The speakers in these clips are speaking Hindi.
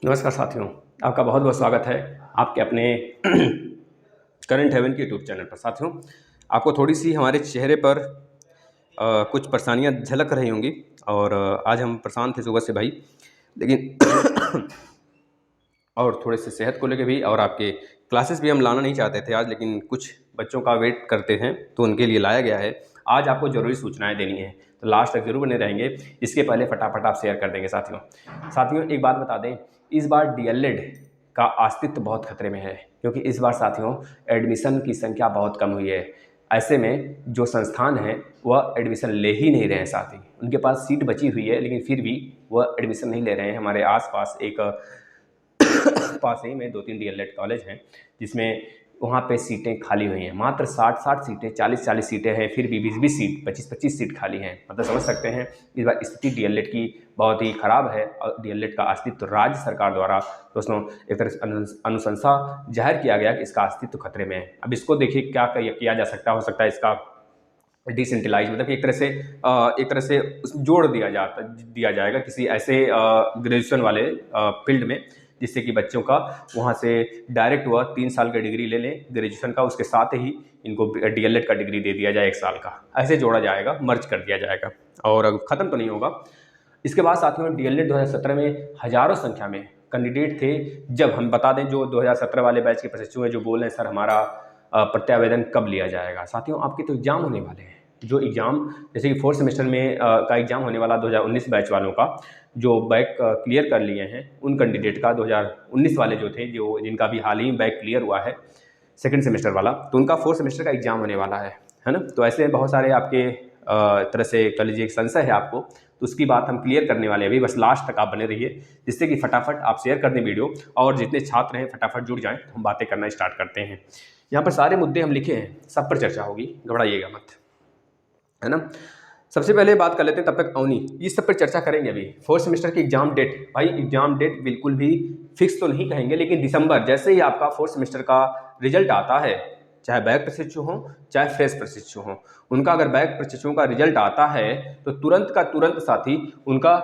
नमस्कार साथियों, आपका बहुत बहुत स्वागत है आपके अपने करंट हेवन के यूट्यूब चैनल पर। साथियों, आपको थोड़ी सी हमारे चेहरे पर कुछ परेशानियां झलक रही होंगी और आज हम परेशान थे सुबह से भाई, लेकिन और थोड़े से सेहत को लेके भी, और आपके क्लासेस भी हम लाना नहीं चाहते थे आज, लेकिन कुछ बच्चों का वेट करते हैं तो उनके लिए लाया गया है। आज आपको ज़रूरी सूचनाएं देनी है, तो लास्ट तक जरूर बने रहेंगे। इसके पहले फटाफट आप शेयर कर देंगे। साथियों एक बात बता दें, इस बार डीएलएड का अस्तित्व बहुत खतरे में है, क्योंकि इस बार साथियों एडमिशन की संख्या बहुत कम हुई है। ऐसे में जो संस्थान हैं वह एडमिशन ले ही नहीं रहे हैं। साथ ही उनके पास सीट बची हुई है, लेकिन फिर भी वह एडमिशन नहीं ले रहे हैं। हमारे आसपास एक पास ही में 2-3 डीएलएड कॉलेज हैं जिसमें वहाँ पे सीटें खाली हुई हैं। मात्र 60-60 सीटें, 40-40 सीटें हैं, फिर भी 20-20 सीट, 25-25 सीट खाली हैं। मतलब समझ सकते हैं इस बार स्थिति डीएलएड की बहुत ही ख़राब है। और डीएलएड का अस्तित्व राज्य सरकार द्वारा दोस्तों एक तरह से अनुशंसा जाहिर किया गया कि इसका अस्तित्व खतरे में है। अब इसको देखिए क्या किया जा सकता हो सकता है इसका डिसेंट्रलाइज, मतलब एक तरह से जोड़ दिया जाएगा किसी ऐसे ग्रेजुएशन वाले फील्ड में, जिससे कि बच्चों का वहाँ से डायरेक्ट वह 3 साल का डिग्री ले लें ग्रेजुएशन का, उसके साथ ही इनको डीएलएड का डिग्री दे दिया जाए 1 साल का। ऐसे जोड़ा जाएगा, मर्ज कर दिया जाएगा और ख़त्म तो नहीं होगा। इसके बाद साथियों डीएलएड 2017 में हज़ारों संख्या में कैंडिडेट थे। जब हम बता दें, जो 2017 वाले बैच के प्रशिक्षु हैं जो बोल रहे हैं सर हमारा प्रत्यावेदन कब लिया जाएगा। साथियों आपके तो एग्ज़ाम होने वाले हैं। जो एग्ज़ाम जैसे कि 4th सेमेस्टर में का एग्ज़ाम होने वाला 2019 बैच वालों का, जो बैक क्लियर कर लिए हैं उन कैंडिडेट का 2019 वाले जो थे, जो जिनका भी हाल ही बैक क्लियर हुआ है 2nd सेमेस्टर वाला, तो उनका 4th सेमेस्टर का एग्ज़ाम होने वाला है ना। तो ऐसे बहुत सारे आपके तरह से कह लीजिए एक संशय है आपको, तो उसकी बात हम क्लियर करने वाले हैं अभी। बस लास्ट तक आप बने रहिए, जिससे कि फटाफट आप शेयर कर दें वीडियो, और जितने छात्र हैं फटाफट जुड़ जाएं। हम बातें करना स्टार्ट करते हैं। यहाँ पर सारे मुद्दे हम लिखे हैं, सब पर चर्चा होगी, घबराइएगा मत, है ना। सबसे पहले बात कर लेते हैं, तब तक अवनी इस सब पर चर्चा करेंगे। अभी 4th सेमेस्टर की एग्जाम डेट, भाई एग्जाम डेट बिल्कुल भी फिक्स तो नहीं कहेंगे, लेकिन दिसंबर जैसे ही आपका 4th सेमेस्टर का रिजल्ट आता है, चाहे बैक प्रशिक्षु हो चाहे फ्रेश प्रशिक्षु हो, उनका अगर बैक प्रशिक्षुओं का रिजल्ट आता है तो तुरंत का तुरंत साथ ही उनका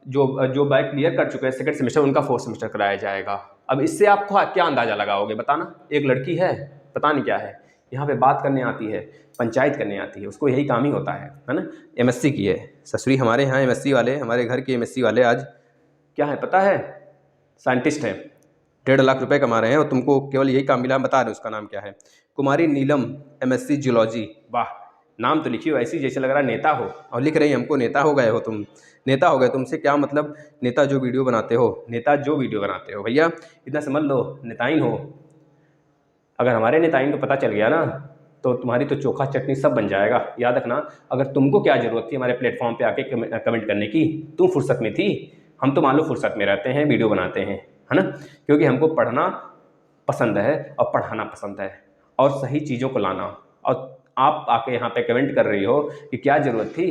जो बैक क्लियर कर चुके हैं 2nd सेमेस्टर, उनका 4th सेमेस्टर कराया जाएगा। अब इससे आपको क्या अंदाजा लगाओगे बताना। एक लड़की है, पता नहीं क्या है, यहाँ पे बात करने आती है, पंचायत करने आती है, उसको यही काम ही होता है ना। एमएससी की है ससुरी, हमारे यहाँ एमएससी वाले, हमारे घर के एमएससी वाले आज क्या है पता है, साइंटिस्ट है, 1.5 लाख रुपए कमा रहे हैं, और तुमको केवल यही काम मिला, बता रहे उसका नाम क्या है, कुमारी नीलम, एमएससी जियोलॉजी। वाह, नाम तो लिखी हो ऐसी जैसे लग रहा है नेता हो, और लिख रही हमको नेता हो गए हो तुम, नेता हो गए। तुमसे क्या मतलब, नेता जो वीडियो बनाते हो भैया, इतना समझ लो नेताइन हो। अगर हमारे नेताइन को पता चल गया ना, तो तुम्हारी तो चोखा चटनी सब बन जाएगा। याद रखना, अगर तुमको क्या ज़रूरत थी हमारे प्लेटफॉर्म पे आके कमेंट करने की, तुम फुर्सत में थी, हम तो मान लो फुर्सत में रहते हैं, वीडियो बनाते हैं, है ना, क्योंकि हमको पढ़ना पसंद है और पढ़ाना पसंद है और सही चीज़ों को लाना। और आप आके यहाँ पे कमेंट कर रही हो कि क्या ज़रूरत थी,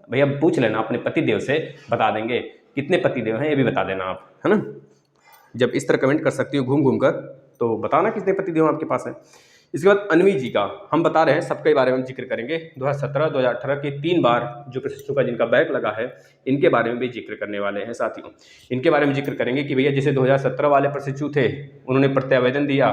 भैया पूछ लेना अपने पतिदेव से, बता देंगे कितने पतिदेव हैं ये भी बता देना आप, है ना। जब इस तरह कमेंट कर सकती हो घूम घूम कर, तो बताना कितने पतिदेव आपके पास हैं। इसके बाद अनवी जी का हम बता रहे हैं, सबके बारे में जिक्र करेंगे। 2017, 2018 के 3 बार जो प्रशिक्षु का जिनका बैक लगा है, इनके बारे में भी जिक्र करने वाले हैं साथियों। इनके बारे में जिक्र करेंगे कि भैया जैसे 2017 वाले प्रशिक्षु थे, उन्होंने प्रत्यावेदन दिया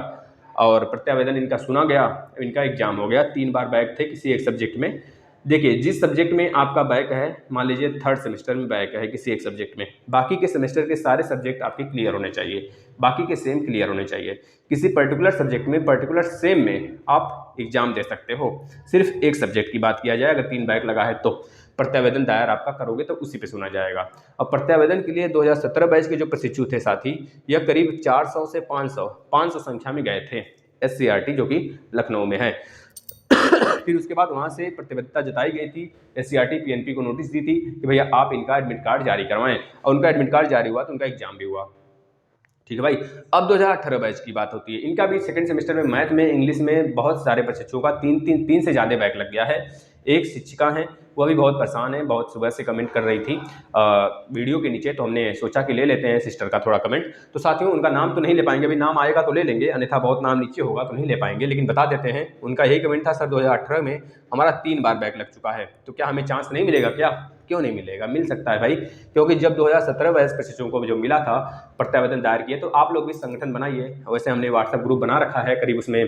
और प्रत्यावेदन इनका सुना गया, इनका एग्जाम हो गया, 3 बार बैक थे किसी एक सब्जेक्ट में। देखिए जिस सब्जेक्ट में आपका बैक है, मान लीजिए 3rd सेमेस्टर में बैक है किसी एक सब्जेक्ट में, बाकी के सेमेस्टर के सारे सब्जेक्ट आपके क्लियर होने चाहिए, बाकी के सेम क्लियर होने चाहिए। किसी पर्टिकुलर सब्जेक्ट में, पर्टिकुलर सेम में आप एग्जाम दे सकते हो। सिर्फ एक सब्जेक्ट की बात किया जाए, अगर 3 बैक लगा है तो प्रत्यावेदन दायर आपका करोगे तो उसी पे सुना जाएगा। और प्रत्यावेदन के लिए 2017 बैच के जो प्रशिक्षु थे साथी, यह करीब 400 से 500 संख्या में गए थे SCRT, जो कि लखनऊ में है। फिर उसके बाद वहाँ से प्रतिबद्धता जताई गई थी, SCRT PNP को नोटिस दी थी कि भैया आप इनका एडमिट कार्ड जारी करवाएं, और उनका एडमिट कार्ड जारी हुआ तो उनका एग्जाम भी हुआ। ठीक है भाई। अब 2018 बैच की बात होती है। इनका भी 2nd सेमेस्टर में मैथ में, इंग्लिश में बहुत सारे प्रशिक्षुओं का 3 से ज़्यादा बैक लग गया है। एक शिक्षिका हैं, वह भी बहुत परेशान है, बहुत सुबह से कमेंट कर रही थी वीडियो के नीचे, तो हमने सोचा कि ले लेते हैं सिस्टर का थोड़ा कमेंट। तो साथियों उनका नाम तो नहीं ले पाएंगे, अभी नाम आएगा तो ले लेंगे, अन्यथा बहुत नाम नीचे होगा तो नहीं ले पाएंगे, लेकिन बता देते हैं। उनका यही कमेंट था, सर 2018 में हमारा 3 बार बैक लग चुका है, तो क्या हमें चांस नहीं मिलेगा क्या, क्यों नहीं मिलेगा? मिल सकता है भाई, क्योंकि जब 2017 वयस्क प्रशिक्षुओं को जो मिला था, प्रत्यावेदन दायर किए, तो आप लोग भी संगठन बनाइए। वैसे हमने व्हाट्सएप ग्रुप बना रखा है, करीब उसमें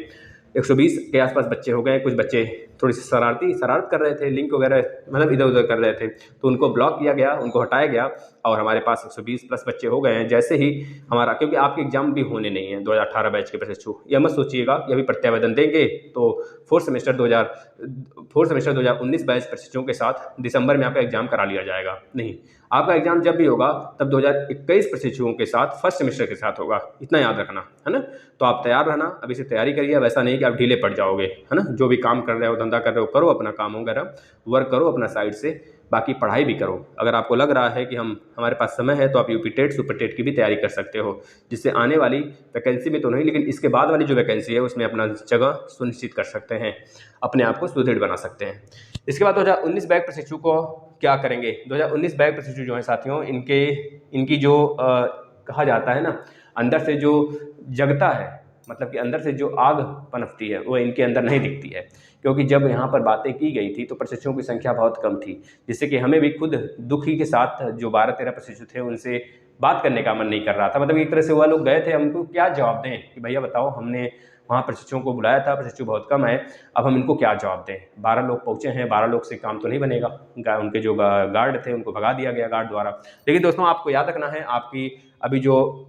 120 के आसपास बच्चे हो गए। कुछ बच्चे थोड़ी सी शरारत कर रहे थे, लिंक वगैरह मतलब इधर उधर कर रहे थे, तो उनको ब्लॉक किया गया, उनको हटाया गया, और हमारे पास 120 प्लस बच्चे हो गए हैं। जैसे ही हमारा, क्योंकि आपके एग्जाम भी होने नहीं है 2018 बैच के प्रशिक्षु, यह मत सोचिएगा कि अभी प्रत्यावेदन देंगे तो फोर्थ सेमेस्टर 2019 बैच प्रशिक्षुओं के साथ दिसंबर में आपका एग्जाम करा लिया जाएगा। नहीं, आपका एग्जाम जब भी होगा तब 2021 प्रशिक्षुओं के साथ फर्स्ट सेमेस्टर के साथ होगा, इतना याद रखना है ना। तो आप तैयार रहना, अभी से तैयारी करिए, वैसा नहीं कि आप ढीले पड़ जाओगे, है ना। जो भी काम कर रहे हो, धंधा कर रहे हो, करो अपना काम वगैरह, वर्क करो अपना साइड से, बाकी पढ़ाई भी करो। अगर आपको लग रहा है कि हमारे पास समय है, तो आप यूपी टेट सुपर टेट की भी तैयारी कर सकते हो, जिससे आने वाली वैकेंसी में तो नहीं, लेकिन इसके बाद वाली जो वैकेंसी है उसमें अपना जगह सुनिश्चित कर सकते हैं, अपने आप को सुदृढ़ बना सकते हैं। इसके बाद 2019 बैच प्रशिक्षु को क्या करेंगे? 2019 बैच प्रशिक्षु जो है साथियों, इनकी जो कहा जाता है ना, अंदर से जो जगता है, मतलब कि अंदर से जो आग पनपती है, वो इनके अंदर नहीं दिखती है, क्योंकि जब यहाँ पर बातें की गई थी तो प्रशिक्षुओं की संख्या बहुत कम थी, जिससे कि हमें भी खुद दुखी के साथ जो 12-13 प्रशिक्षु थे उनसे बात करने का मन नहीं कर रहा था। मतलब एक तरह से वह लोग गए थे, हमको क्या जवाब दें कि भैया बताओ, हमने वहाँ प्रशिक्षुओं को बुलाया था, प्रशिक्षु बहुत कम है, अब हम इनको क्या जवाब दें? 12 लोग पहुँचे हैं, 12 लोग से काम तो नहीं बनेगा। उनके जो गार्ड थे उनको भगा दिया गया गार्ड द्वारा। लेकिन दोस्तों, आपको याद रखना है, आपकी अभी जो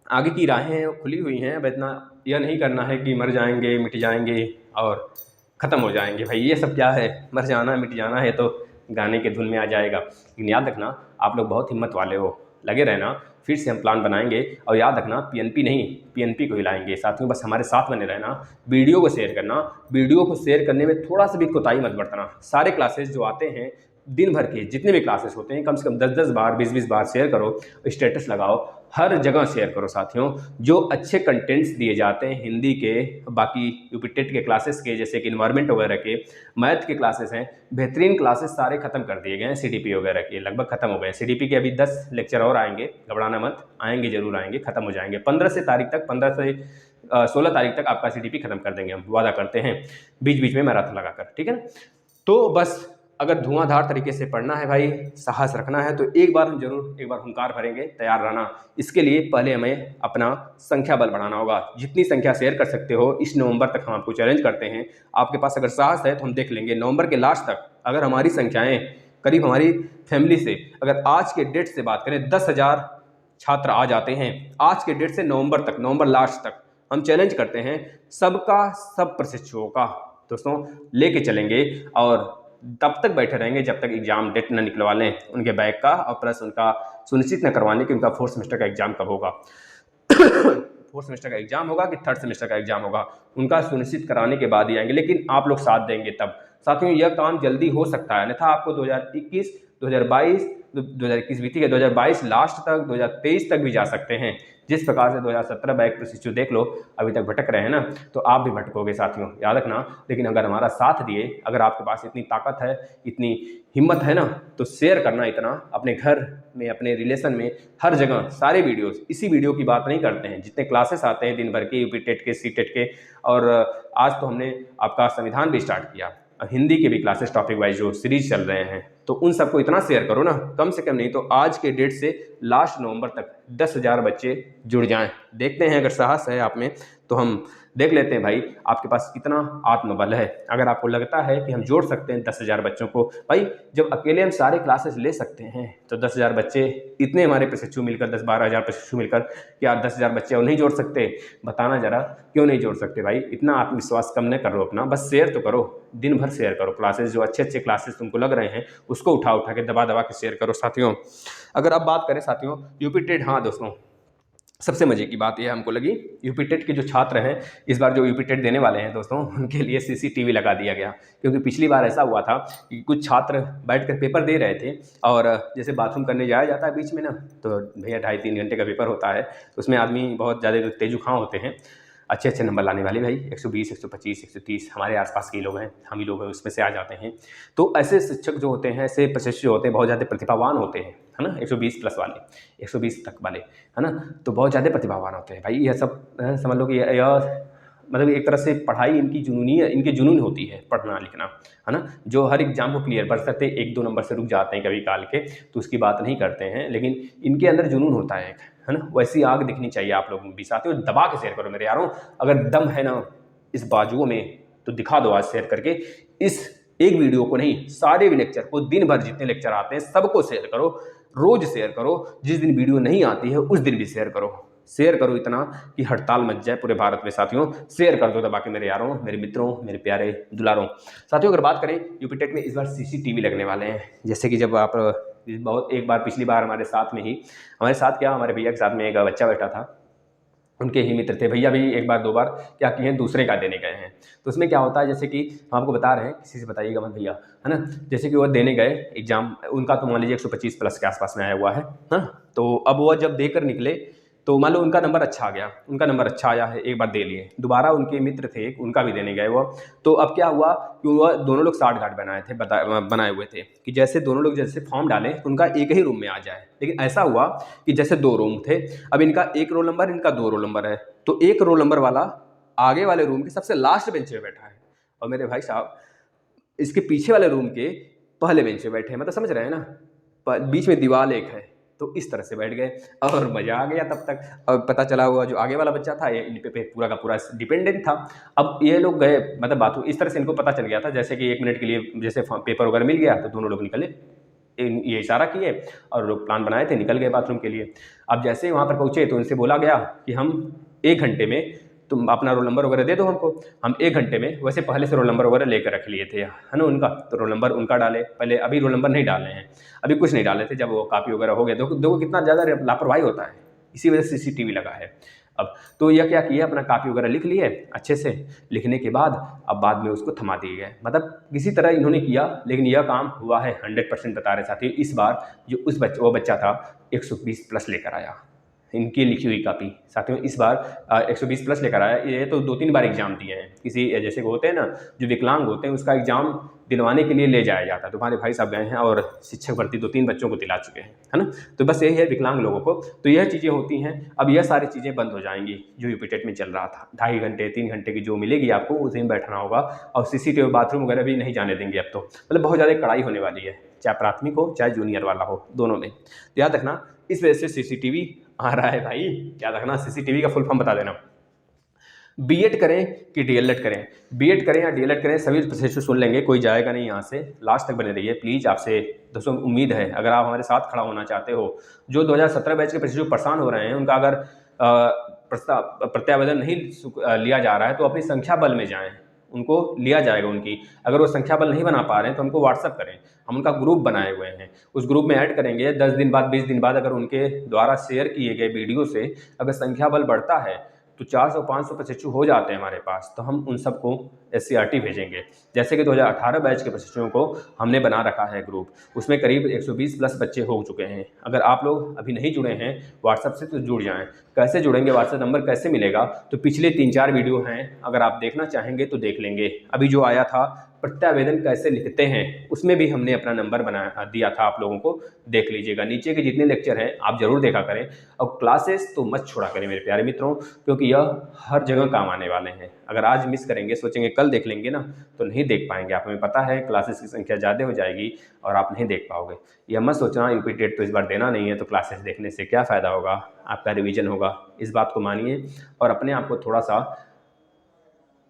आगे की राहें हैं वो खुली हुई हैं। अब इतना यह नहीं करना है कि मर जाएंगे, मिट जाएंगे और ख़त्म हो जाएंगे। भाई ये सब क्या है? मर जाना मिट जाना है तो गाने के धुन में आ जाएगा। लेकिन याद रखना, आप लोग बहुत हिम्मत वाले हो, लगे रहना, फिर से हम प्लान बनाएंगे। और याद रखना, पीएनपी नहीं, पीएनपी को हिलाएंगे। साथियों, बस हमारे साथ बने रहना, वीडियो को शेयर करना, वीडियो को शेयर करने में थोड़ा सा भी कोताही मत बरतना। सारे क्लासेस जो आते हैं, दिन भर के जितने भी क्लासेस होते हैं, कम से कम 10-10 बार, 20-20 बार शेयर करो, स्टेटस लगाओ, हर जगह शेयर करो साथियों। जो अच्छे कंटेंट्स दिए जाते हैं हिंदी के, बाकी यूपी टेट के क्लासेस के, जैसे कि इन्वायरमेंट वगैरह के, मैथ के क्लासेस हैं, बेहतरीन क्लासेस सारे खत्म कर दिए गए हैं। सीडीपी वगैरह के लगभग खत्म हो गए। सीडीपी के अभी 10 लेक्चर और आएंगे, घबराना मत, आएंगे जरूर आएंगे, खत्म हो जाएंगे 15 से 16 तारीख तक आपका सीडीपी खत्म कर देंगे, हम वादा करते हैं, बीच बीच में मैराथन लगाकर, ठीक है ना। तो बस, अगर धुआंधार तरीके से पढ़ना है भाई, साहस रखना है, तो एक बार हुंकार भरेंगे, तैयार रहना। इसके लिए पहले हमें अपना संख्या बल बढ़ाना होगा। जितनी संख्या शेयर कर सकते हो, इस नवंबर तक हम आपको चैलेंज करते हैं। आपके पास अगर साहस है तो हम देख लेंगे नवंबर के लास्ट तक, अगर हमारी संख्याएं करीब, हमारी फैमिली से अगर आज के डेट से बात करें, 10,000 छात्र आ जाते हैं आज के डेट से नवंबर तक, नवंबर लास्ट तक, हम चैलेंज करते हैं सबका सब प्रशिक्षुओं का दोस्तों लेके चलेंगे, और तब तक बैठे रहेंगे जब तक एग्जाम डेट न निकलवा लें उनके बैक का, और प्लस उनका सुनिश्चित न करवाने कि उनका फोर्थ सेमेस्टर का एग्जाम कब होगा। फोर्थ सेमेस्टर का एग्जाम होगा कि थर्ड सेमेस्टर का एग्जाम होगा, उनका सुनिश्चित कराने के बाद ही आएंगे, लेकिन आप लोग साथ देंगे तब। साथियों, यह काम जल्दी हो सकता है, अन्यथा आपको 2021, 2021 बीती है, 2022 लास्ट तक, 2023 तक भी जा सकते हैं। जिस प्रकार से 2017 बैच प्रशिक्षु देख लो अभी तक भटक रहे हैं ना, तो आप भी भटकोगे साथियों, याद रखना। लेकिन अगर हमारा साथ दिए, अगर आपके पास इतनी ताकत है, इतनी हिम्मत है ना, तो शेयर करना इतना, अपने घर में, अपने रिलेशन में, हर जगह सारे वीडियोस, इसी वीडियो की बात नहीं करते हैं, जितने क्लासेस आते हैं दिन भर के, यूपी टेट के, सी टेट के, और आज तो हमने आपका संविधान भी स्टार्ट किया, हिंदी के भी क्लासेस टॉपिक वाइज जो सीरीज चल रहे हैं, तो उन सबको इतना शेयर करो ना, कम से कम नहीं तो आज के डेट से लास्ट नवंबर तक 10,000 बच्चे जुड़ जाएं। देखते हैं, अगर साहस है आप में तो हम देख लेते हैं भाई आपके पास कितना आत्मबल है। अगर आपको लगता है कि हम जोड़ सकते हैं 10,000 बच्चों को, भाई जब अकेले हम सारे क्लासेस ले सकते हैं तो 10,000 बच्चे, इतने हमारे प्रशिक्षु मिलकर, 10-12 हज़ार प्रशिक्षु मिलकर, क्या 10,000 बच्चे और नहीं जोड़ सकते? बताना जरा, क्यों नहीं जोड़ सकते भाई? इतना आत्मविश्वास कम न करो अपना, बस शेयर तो करो, दिन भर शेयर करो क्लासेस, जो अच्छे अच्छे क्लासेस तुमको लग रहे हैं उसको उठा के दबा के शेयर करो साथियों। अगर अब बात करें साथियों यूपी टेट, हाँ दोस्तों, सबसे मजे की बात यह हमको लगी, यूपी टेट के जो छात्र हैं, इस बार जो यूपी टेट देने वाले हैं दोस्तों, उनके लिए सीसीटीवी लगा दिया गया। क्योंकि पिछली बार ऐसा हुआ था कि कुछ छात्र बैठकर पेपर दे रहे थे, और जैसे बाथरूम करने जाया जाता है बीच में ना, तो भैया 2.5-3 घंटे का पेपर होता है, उसमें आदमी बहुत ज़्यादा तेजुखां होते हैं, अच्छे अच्छे नंबर लाने वाले भाई, 120, 125, 130, हमारे आसपास के लोग हैं, हम ही लोग हैं, उसमें से आ जाते हैं। तो ऐसे शिक्षक जो होते हैं, ऐसे प्रशिक्षु होते हैं, बहुत ज़्यादा प्रतिभावान होते हैं, है ना, 120 प्लस वाले, 120 तक वाले, है ना, तो बहुत ज़्यादा प्रतिभावान होते हैं भाई। यह सब समझ लो कि यह मतलब एक तरह से पढ़ाई इनकी जुनूनी है, इनकी जुनून होती है पढ़ना लिखना, है ना, जो हर एग्जाम को क्लियर कर सकते, 1-2 नंबर से रुक जाते हैं कभी काल के, तो उसकी बात नहीं करते हैं, लेकिन इनके अंदर जुनून होता है एक, है ना। वैसी आग दिखनी चाहिए आप लोगों भी। साथियों दबा के शेयर करो मेरे यारों, अगर दम है ना इस बाजुओं में तो दिखा दो आज शेयर करके। इस एक वीडियो को नहीं, सारे भी लेक्चर को, दिन भर जितने लेक्चर आते हैं सबको शेयर करो, रोज शेयर करो। जिस दिन वीडियो नहीं आती है उस दिन भी शेयर करो। शेयर करो इतना कि हड़ताल मच जाए पूरे भारत में। साथियों शेयर कर दो दबा के मेरे यारों, मेरे मित्रों, मेरे प्यारे दुलारों। साथियों अगर बात करें यूपी टेट में इस बार CCTV लगने वाले हैं। जैसे कि जब आप बहुत एक बार पिछली बार हमारे साथ में ही, हमारे साथ क्या, हमारे भैया के साथ में एक बच्चा बैठा था, उनके ही मित्र थे, भैया भी एक बार 2 बार क्या किए हैं, दूसरे का देने गए हैं। तो उसमें क्या होता है, जैसे कि हम आपको बता रहे हैं, किसी से बताइएगा मत भैया, है ना। जैसे कि वो देने गए एग्जाम, उनका तो मान लीजिए 125 प्लस के आसपास में आया हुआ है ना। तो अब वो जब देकर निकले तो मान लो उनका नंबर अच्छा आ गया, उनका नंबर अच्छा आया है, एक बार दे लिए, दोबारा उनके मित्र थे उनका भी देने गए वो। तो अब क्या हुआ कि वो दोनों लोग 60 घाट बनाए हुए थे कि जैसे दोनों लोग जैसे फॉर्म डालें उनका एक ही रूम में आ जाए। लेकिन ऐसा हुआ कि जैसे 2 रूम थे, अब इनका 1 रोल नंबर, इनका 2 रोल नंबर है, तो 1 रोल नंबर वाला आगे वाले रूम के सबसे लास्ट बेंच पे बैठा है, और मेरे भाई साहब इसके पीछे वाले रूम के पहले बेंच पे बैठे हैं। मतलब समझ रहे हैं ना, बीच में दीवार एक है, तो इस तरह से बैठ गए और मज़ा आ गया तब तक। और पता चला हुआ जो आगे वाला बच्चा था ये इन पे पूरा का पूरा डिपेंडेंट था। अब ये लोग गए, मतलब बात इस तरह से इनको पता चल गया था, जैसे कि 1 मिनट के लिए जैसे पेपर वगैरह मिल गया तो दोनों लोग निकले, ये इशारा किए और लोग प्लान बनाए थे, निकल गए बाथरूम के लिए। अब जैसे वहाँ पर पहुँचे तो उनसे बोला गया कि हम 1 घंटे में तुम अपना रोल नंबर वगैरह दे दो हमको। हम 1 घंटे में, वैसे पहले से रोल नंबर वगैरह लेकर रख लिए थे, है ना उनका, तो रोल नंबर उनका डाले पहले, अभी रोल नंबर नहीं डाले हैं, अभी कुछ नहीं डाले थे। जब वो कापी वगैरह हो गया देखो कितना ज़्यादा लापरवाही होता है, इसी वजह से CCTV लगा है। अब तो यह क्या किया, अपना कापी वगैरह लिख लिए अच्छे से, लिखने के बाद अब बाद में उसको थमा दिए गए, मतलब किसी तरह इन्होंने किया, लेकिन यह काम हुआ है 100% बता रहे साथी। इस बार जो वो बच्चा था 120 प्लस लेकर आया, इनकी लिखी हुई कापी। साथियों इस बार 120 प्लस लेकर आया। ये तो 2-3 बार एग्जाम दिए हैं, किसी जैसे होते हैं ना जो विकलांग होते हैं उसका एग्जाम दिलवाने के लिए ले जाया जाता है, तुम्हारे भाई साहब गए हैं और शिक्षक भर्ती 2-3 बच्चों को दिला चुके हैं, है ना। तो बस यही है विकलांग लोगों को, तो यह चीज़ें होती हैं। अब यह सारी चीज़ें बंद हो जाएंगी जो यूपी टेट में चल रहा था, 2.5 घंटे 3 घंटे की जो मिलेगी आपको उसी में बैठना होगा, और CCTV बाथरूम वगैरह भी नहीं जाने देंगे अब तो, मतलब बहुत ज़्यादा कड़ाई होने वाली है, चाहे प्राथमिक हो चाहे जूनियर वाला हो, दोनों में। याद रखना इस वजह से CCTV आ रहा है भाई, याद रखना। CCTV का फुल फॉर्म बता देना। B.Ed करें कि DLED करें, B.Ed करें या DLED करें, सभी प्रोसेस सुन लेंगे, कोई जाएगा नहीं यहाँ से, लास्ट तक बने रहिए प्लीज़। आपसे दोस्तों उम्मीद है अगर आप हमारे साथ खड़ा होना चाहते हो, जो 2017 बैच के प्रोसेस परेशान हो रहे हैं उनका अगर प्रत्यावेदन नहीं लिया जा रहा है तो अपनी संख्या बल में जाएँ, उनको लिया जाएगा उनकी। अगर वो संख्या बल नहीं बना पा रहे हैं तो हमको व्हाट्सअप करें, हम उनका ग्रुप बनाए हुए हैं, उस ग्रुप में ऐड करेंगे। 10 दिन बाद 20 दिन बाद अगर उनके द्वारा शेयर किए गए वीडियो से अगर संख्या बल बढ़ता है तो 400-500 प्रशिक्षु हो जाते हैं हमारे पास, तो हम उन सबको SCRT भेजेंगे। जैसे कि 2018 बैच के प्रशिक्षुओं को हमने बना रखा है ग्रुप, उसमें करीब 120 प्लस बच्चे हो चुके हैं। अगर आप लोग अभी नहीं जुड़े हैं व्हाट्सएप से तो जुड़ जाएं। कैसे जुड़ेंगे, व्हाट्सएप नंबर कैसे मिलेगा, तो पिछले 3-4 वीडियो हैं, अगर आप देखना चाहेंगे तो देख लेंगे। अभी जो आया था प्रत्यावेदन कैसे लिखते हैं उसमें भी हमने अपना नंबर बना दिया था, आप लोगों को देख लीजिएगा। नीचे के जितने लेक्चर हैं आप जरूर देखा करें, और क्लासेस तो मत छोड़ा करें मेरे प्यारे मित्रों, क्योंकि यह हर जगह काम आने वाले हैं। अगर आज मिस करेंगे, सोचेंगे कल देख लेंगे ना, तो नहीं देख पाएंगे आप। हमें पता है क्लासेस की संख्या ज़्यादा हो जाएगी और आप नहीं देख पाओगे। यह मत सोचना यूपी टेट तो इस बार देना नहीं है तो क्लासेस देखने से क्या फ़ायदा होगा, आपका रिवीजन होगा। इस बात को मानिए और अपने आप को थोड़ा सा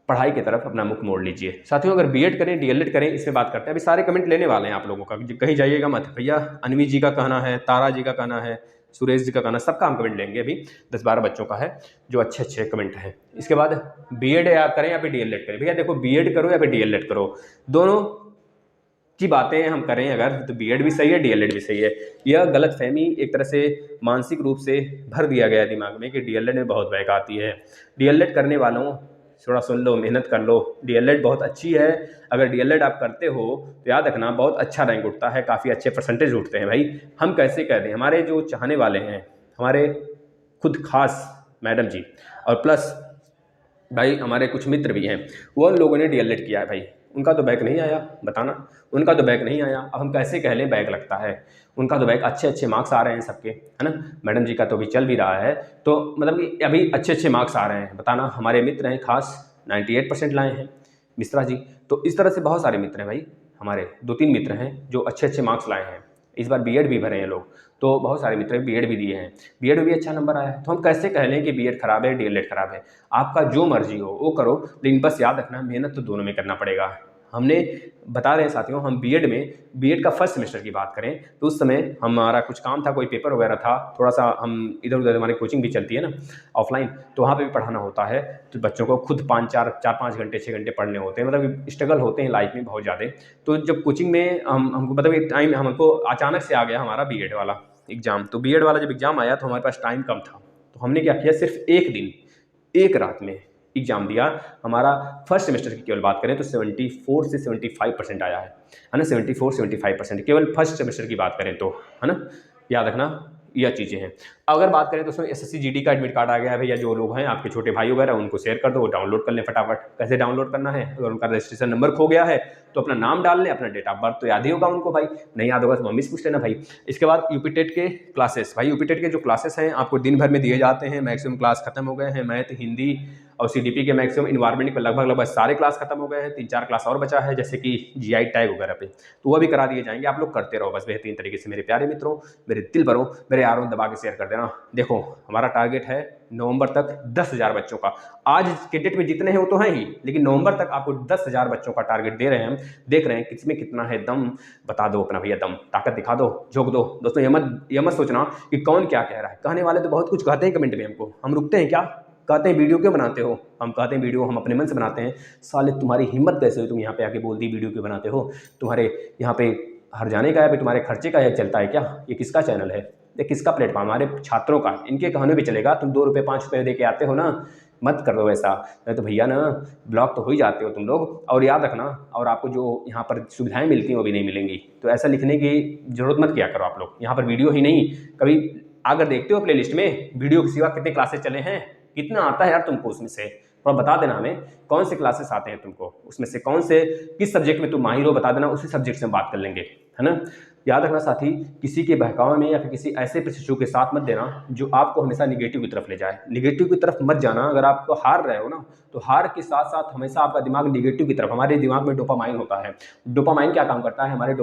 पढ़ाई की तरफ अपना मुख मोड़ लीजिए। साथियों अगर B.Ed करें DLED करें, इसमें बात करते हैं। अभी सारे कमेंट लेने वाले हैं आप लोगों का, कहीं जाइएगा मत भैया। अनवी जी का कहना है, तारा जी का कहना है, सुरेश जी का कहना, सबका हम कमेंट लेंगे। अभी 10-12 बच्चों का है जो अच्छे कमेंट हैं। इसके बाद B.Ed या करें या फिर DLED करें, भैया देखो B.Ed करो या फिर DLED करो, दोनों की बातें हम करें अगर तो B.Ed भी सही है DLED भी सही है। यह गलतफहमी एक तरह से मानसिक रूप से भर दिया गया दिमाग में कि DLED में बहुत बैक आती है। DLED करने वालों थोड़ा सुन लो, मेहनत कर लो, DLED बहुत अच्छी है। अगर DLED आप करते हो तो याद रखना बहुत अच्छा रैंक उठता है, काफ़ी अच्छे परसेंटेज उठते हैं भाई। हम कैसे कह दें, हमारे जो चाहने वाले हैं, हमारे खुद खास मैडम जी, और प्लस भाई हमारे कुछ मित्र भी हैं, वो उन लोगों ने DLED किया है भाई, उनका तो बैक नहीं आया, बताना, उनका तो बैक नहीं आया। अब हम कैसे कह लें बैक लगता है, उनका तो बैक अच्छे अच्छे मार्क्स आ रहे हैं सबके, है ना। मैडम जी का तो अभी चल भी रहा है, तो मतलब कि अभी अच्छे अच्छे मार्क्स आ रहे हैं। बताना, हमारे मित्र हैं खास 98% लाए हैं मिश्रा जी। तो इस तरह से बहुत सारे मित्र हैं भाई, हमारे 2-3 मित्र हैं जो अच्छे अच्छे मार्क्स लाए हैं। इस बार बीएड भी भरे हैं लोग, तो बहुत सारे मित्र बीएड भी दिए हैं, बीएड में भी अच्छा नंबर आया है। तो हम कैसे कह लें कि बीएड खराब है, डीएलएड खराब है। आपका जो मर्जी हो वो करो, लेकिन बस याद रखना मेहनत तो दोनों में करना पड़ेगा। हमने बता रहे हैं साथियों, हम बीएड का फर्स्ट सेमेस्टर की बात करें तो उस समय हमारा कुछ काम था, कोई पेपर वगैरह था, थोड़ा सा हम इधर उधर, हमारी कोचिंग भी चलती है ना ऑफलाइन, तो वहाँ पे भी पढ़ाना होता है। तो बच्चों को खुद 4-5 घंटे 6 घंटे पढ़ने होते हैं, मतलब स्ट्रगल होते हैं लाइफ में बहुत ज़्यादा। तो जब कोचिंग में हमको मतलब एक टाइम हमको अचानक से आ गया हमारा बीएड वाला एग्ज़ाम। तो बीएड वाला जब एग्ज़ाम आया तो हमारे पास टाइम कम था, तो हमने क्या किया, सिर्फ एक दिन एक रात में एग्ज़ाम दिया। हमारा फर्स्ट सेमेस्टर की केवल बात करें तो 74 से 75% आया है ना, 74-75% केवल फर्स्ट सेमेस्टर की बात करें तो, है ना। याद रखना यह चीज़ें हैं। अगर बात करें तो उसमें एसएससी जीडी का एडमिट कार्ड आ गया है भैया, जो लोग हैं आपके छोटे भाई वगैरह उनको शेयर कर दो, डाउनलोड कर लें फटाफट। कैसे डाउनलोड करना है, अगर उनका रजिस्ट्रेशन नंबर खो गया है तो अपना नाम डाल लें, अपना डेट ऑफ बर्थ तो याद ही होगा उनको भाई, नहीं याद होगा तो मम्मी से पूछ लेना भाई। इसके बाद यूपीटेट के क्लासेस, भाई यूपीटेट के जो क्लासेस हैं आपको दिन भर में दिए जाते हैं, मैक्सिमम क्लास खत्म हो गए हैं। मैथ, हिंदी और सीडीपी के मैक्सिमम, इन्वायरमेंट के लगभग सारे क्लास खत्म हो गए हैं, 3-4 क्लास और बचा है, जैसे कि जीआई टैग वगैरह पे, तो वह भी करा दिए जाएंगे। आप लोग करते रहो बस बेहतरीन तरीके से मेरे प्यारे मित्रों, मेरे दिल भरों, मेरे यारों, दबा के शेयर कर देना। देखो हमारा टारगेट है नवंबर तक 10,000 बच्चों का। आज के डेट में जितने हैं वो तो हैं ही, लेकिन नवंबर तक आपको 10,000 बच्चों का टारगेट दे रहे हैं हम। देख रहे हैं किसमें कितना है दम, बता दो अपना भैया दम, ताकत दिखा दो, झोंक दो। दोस्तों ये मत सोचना कि कौन क्या कह रहा है, कहने वाले तो बहुत कुछ कहते हैं कमेंट में हमको, हम रुकते हैं क्या, कहते हैं वीडियो क्यों बनाते हो, हम कहते हैं वीडियो हम अपने मन से बनाते हैं। साले तुम्हारी हिम्मत कैसे हुई, तुम यहाँ पे आके बोल दी वीडियो क्यों बनाते हो, तुम्हारे यहाँ पे हर जाने का है भाई, तुम्हारे खर्चे का है चलता है क्या, ये किसका चैनल है, ये किसका प्लेटफॉर्म, हमारे छात्रों का, इनके कहने पे चलेगा। तुम 2 रुपये 5 रुपये दे के आते हो ना, मत कर दो ऐसा, नहीं तो भैया ना ब्लॉक तो हो ही जाते हो तुम लोग। और याद रखना, और आपको जो यहाँ पर सुविधाएं मिलती हैं वो भी नहीं मिलेंगी, तो ऐसा लिखने की जरूरत मत किया करो आप लोग। यहाँ पर वीडियो ही नहीं, कभी अगर देखते हो प्ले लिस्ट में वीडियो के सिवा कितने क्लासेस चले हैं, कितना आता है यार तुमको, उसमें से थोड़ा बता देना हमें, कौन से क्लासेस आते हैं तुमको, उसमें से कौन से किस सब्जेक्ट में तुम माहिर हो, बता देना, उसी सब्जेक्ट से हम बात कर लेंगे, है ना। याद रखना साथी, किसी के बहकावे में या फिर किसी ऐसे प्रशिक्षु के साथ मत देना जो आपको हमेशा निगेटिव की तरफ ले जाए। निगेटिव की तरफ मत जाना। अगर आप हार रहे हो ना, तो हार के साथ साथ हमेशा आपका दिमाग निगेटिव की तरफ, हमारे दिमाग में डोपामाइन होता है। डोपामाइन क्या काम करता है, हमारे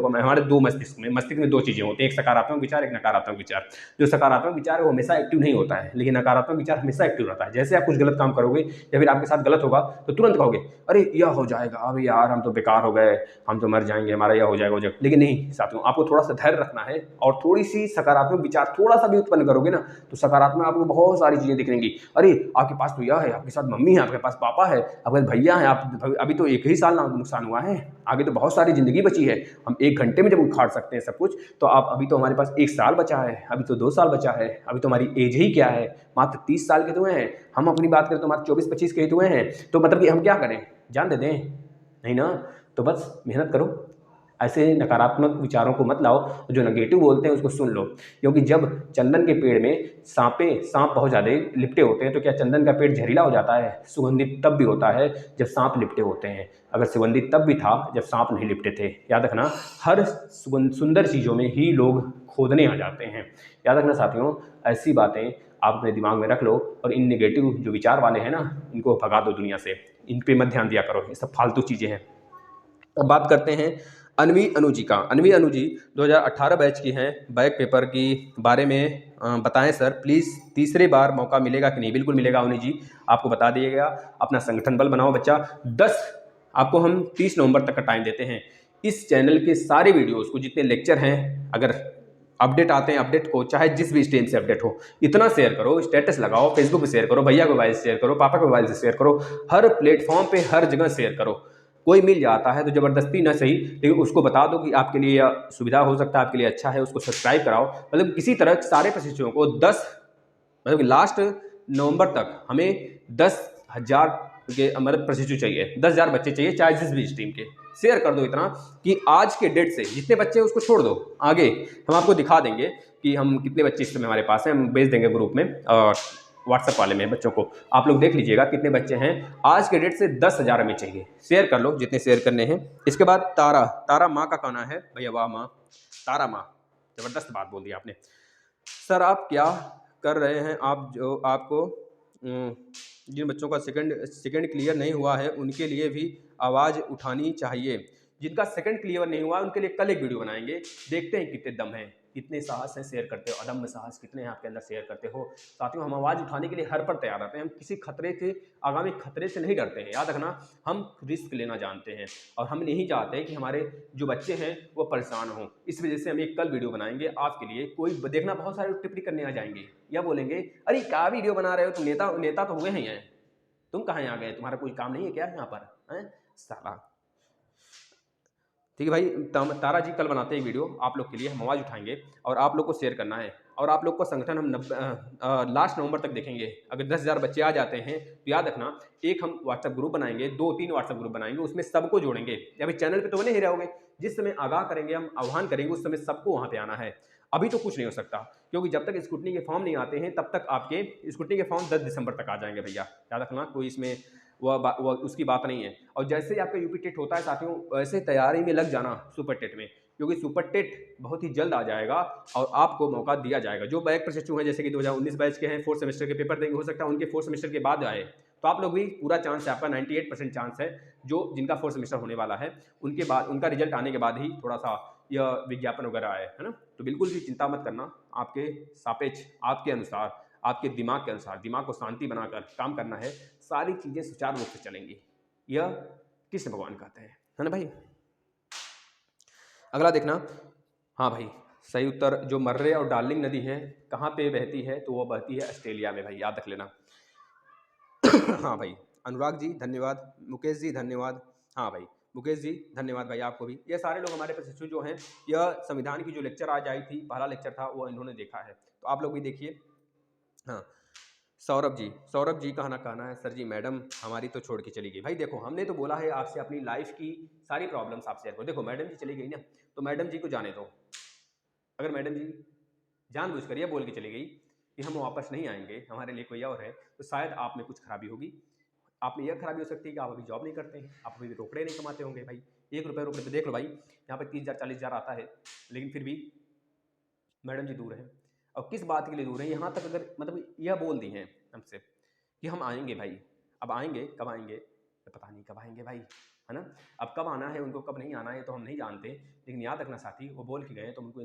2 मस्तिष्क में 2 चीज़ें होती हैं, एक सकारात्मक विचार, एक नकारात्मक विचार। जो सकारात्मक विचार है वो हमेशा एक्टिव नहीं होता है, लेकिन नकारात्मक विचार हमेशा एक्टिव रहता है। जैसे आप कुछ गलत काम करोगे या फिर आपके साथ गलत होगा तो तुरंत कहोगे अरे यह हो जाएगा, अभी यार हम तो बेकार हो गए, हम तो मर जाएंगे, हमारा यह हो जाएगा। लेकिन नहीं साथियों, आपको थोड़ा सा धैर्य रखना है, और थोड़ी सी सकारात्मक विचार थोड़ा सा भी उत्पन्न करोगे ना, तो सकारात्मक आपको बहुत सारी चीजें दिखेंगी। अरे आपके पास तो यह है, आपके साथ मम्मी है, आपके पास पापा है, आपके पास भैया है, आप अभी तो 1 ही साल नुकसान हुआ है, आगे तो बहुत सारी जिंदगी बची है। हम 1 घंटे में जब उखाड़ सकते हैं सब कुछ, तो आप अभी तो हमारे पास 1 साल बचा है, अभी तो 2 साल बचा है, अभी तो हमारी एज ही क्या है, मात्र 30 साल के तो हैं हम। अपनी बात करें तो मात्र 24-25 के तो हैं, तो मतलब कि हम क्या करें, जान दे दें, नहीं ना। तो बस मेहनत करो, ऐसे नकारात्मक विचारों को मत लाओ, जो नेगेटिव बोलते हैं उसको सुन लो। क्योंकि जब चंदन के पेड़ में सांप बहुत ज़्यादा लिपटे होते हैं, तो क्या चंदन का पेड़ जहरीला हो जाता है? सुगंधित तब भी होता है जब सांप लिपटे होते हैं। अगर सुगंधित तब भी था जब सांप नहीं लिपटे थे। याद रखना, हर सुंदर चीज़ों में ही लोग खोदने आ जाते हैं। याद रखना साथियों, ऐसी बातें आप अपने दिमाग में रख लो, और इन नेगेटिव जो विचार वाले हैं ना, इनको भगा दो दुनिया से, इन पे मत ध्यान दिया करो, ये सब फालतू चीज़ें हैं। अब बात करते हैं अनवी अनु जी का। अनवी अनु जी 2018 बैच की हैं। बैक पेपर की बारे में बताएं सर प्लीज़, तीसरे बार मौका मिलेगा कि नहीं? बिल्कुल मिलेगा अनु जी, आपको बता दिएगा। अपना संगठन बल बनाओ बच्चा। 10 आपको हम 30 नवंबर तक का टाइम देते हैं। इस चैनल के सारे वीडियोज़ को, जितने लेक्चर हैं, अगर अपडेट आते हैं, अपडेट को चाहे जिस भी स्टेज से अपडेट हो, इतना शेयर करो, स्टेटस लगाओ, फेसबुक पे शेयर करो, भैया के मोबाइल से शेयर करो, पापा के मोबाइल से शेयर करो, हर प्लेटफॉर्म पे हर जगह शेयर करो। कोई मिल जाता है तो ज़बरदस्ती ना सही, लेकिन उसको बता दो कि आपके लिए यह सुविधा हो सकता है, आपके लिए अच्छा है, उसको सब्सक्राइब कराओ। मतलब किसी तरह सारे प्रशिक्षुओं को 10 मतलब लास्ट नवंबर तक हमें 10,000 के मतलब प्रशिक्षु चाहिए, 10,000 बच्चे चाहिए, चाहे जिस भी स्ट्रीम के। शेयर कर दो इतना कि आज के डेट से जितने बच्चे उसको छोड़ दो, आगे हम आपको दिखा देंगे कि हम कितने बच्चे इस समय हमारे पास हैं, हम भेज देंगे ग्रुप में। और व्हाट्सएप वाले में बच्चों को, आप लोग देख लीजिएगा कितने बच्चे हैं। आज के डेट से 10,000 हमें चाहिए। शेयर कर लो जितने शेयर करने हैं। इसके बाद तारा माँ का कहना है, भैया वाह माँ, तारा माँ, ज़बरदस्त बात बोल दी आपने। सर आप क्या कर रहे हैं, आप जो आपको जिन बच्चों का सेकंड क्लियर नहीं हुआ है उनके लिए भी आवाज़ उठानी चाहिए। जिनका सेकंड क्लियर नहीं हुआ उनके लिए कल एक वीडियो बनाएंगे, देखते हैं कितने दम है, कितने साहस है शेयर करते हो, अदम्य साहस कितने हैं आपके अंदर शेयर करते हो। साथियों हम आवाज़ उठाने के लिए हर पर तैयार रहते हैं, हम किसी खतरे के आगामी खतरे से नहीं डरते हैं। याद रखना, हम रिस्क लेना जानते हैं और हम नहीं चाहते कि हमारे जो बच्चे हैं वो परेशान हों। इस वजह से हम एक कल वीडियो बनाएंगे आपके लिए। कोई देखना बहुत सारे टिप्पणी करने आ जाएंगे या बोलेंगे अरे क्या वीडियो बना रहे हो तुम, नेता तो हुए ही हैं, तुम कहाँ आ गए, तुम्हारा कोई काम नहीं है क्या यहाँ पर, हैं साला। ठीक है भाई, तारा जी कल बनाते हैं वीडियो आप लोग के लिए, हम आवाज़ उठाएंगे और आप लोग को शेयर करना है। और आप लोग को संगठन हम लास्ट नवंबर तक देखेंगे। अगर 10,000 बच्चे आ जाते हैं तो याद रखना, एक हम व्हाट्सएप ग्रुप बनाएंगे, 2-3 व्हाट्सएप ग्रुप बनाएंगे, उसमें सबको जोड़ेंगे। अभी चैनल पे तो बने ही रहोगे, जिस समय आगाह करेंगे, हम आह्वान करेंगे, उस समय सबको वहाँ पे आना है। अभी तो कुछ नहीं हो सकता, क्योंकि जब तक स्क्रूटनी के फॉर्म नहीं आते हैं तब तक आपके स्क्रूटनी के फॉर्म 10 दिसंबर तक आ जाएंगे भैया। याद रखना, कोई इसमें वह उसकी बात नहीं है। और जैसे ही आपका यूपी टेट होता है साथियों, वैसे तैयारी में लग जाना सुपर टेट में, क्योंकि सुपर टेट बहुत ही जल्द आ जाएगा और आपको मौका दिया जाएगा। जो बैक प्रशिक्षु हैं, जैसे कि 2019 बैच के हैं, 4th सेमेस्टर के पेपर देंगे, हो सकता है उनके 4th सेमेस्टर के बाद आए, तो आप लोग भी पूरा चांस है, आपका 98% चांस है। जो जिनका 4th सेमेस्टर होने वाला है उनके बाद, उनका रिजल्ट आने के बाद ही थोड़ा सा यह विज्ञापन वगैरह आए, है ना। तो बिल्कुल भी चिंता मत करना, आपके सापेक्ष, आपके अनुसार, आपके दिमाग के अनुसार, दिमाग को शांति बनाकर काम करना है, सारी चीज़ें सुचारू रूप से चलेंगी। यह कृष्ण भगवान कहते हैं, है ना भाई। अगला देखना, हाँ भाई सही उत्तर, जो मर्रे और डार्लिंग नदी है कहाँ पे बहती है, तो वो बहती है ऑस्ट्रेलिया में भाई, याद रख लेना। हाँ भाई, अनुराग जी धन्यवाद, मुकेश जी धन्यवाद, हाँ भाई मुकेश जी धन्यवाद भाई आपको भी। ये सारे लोग हमारे प्रशिक्षु जो हैं, यह संविधान की जो लेक्चर आज आई थी, पहला लेक्चर था, वो इन्होंने देखा है, तो आप लोग भी देखिए। हाँ, सौरभ जी का कहना है, सर जी मैडम हमारी तो छोड़ के चली गई। भाई देखो, हमने तो बोला है आपसे अपनी लाइफ की सारी प्रॉब्लम्स आप शेयर करो। देखो मैडम जी चली गई ना, तो मैडम जी को जाने दो। अगर मैडम जी जानबूझकर ये बोल के चली गई कि हम वापस नहीं आएंगे, हमारे लिए कोई और है, तो शायद आप में कुछ खराबी होगी। आप में यह खराबी हो सकती है कि आप अभी जॉब नहीं करते हैं, आप अभी रोकड़े नहीं कमाते होंगे भाई। 1 रुपये रोकड़े पे देख लो भाई, यहाँ पर 30,000 40,000 आता है, लेकिन फिर भी मैडम जी दूर हैं। और किस बात के लिए दूर हैं, यहाँ तक अगर मतलब यह बोल दी हैं हमसे कि हम आएंगे भाई। अब आएंगे कब आएंगे, पता नहीं कब आएंगे भाई, है ना। अब कब आना है उनको, कब नहीं आना है तो हम नहीं जानते, लेकिन याद रखना साथी, वो बोल के गए तो उनका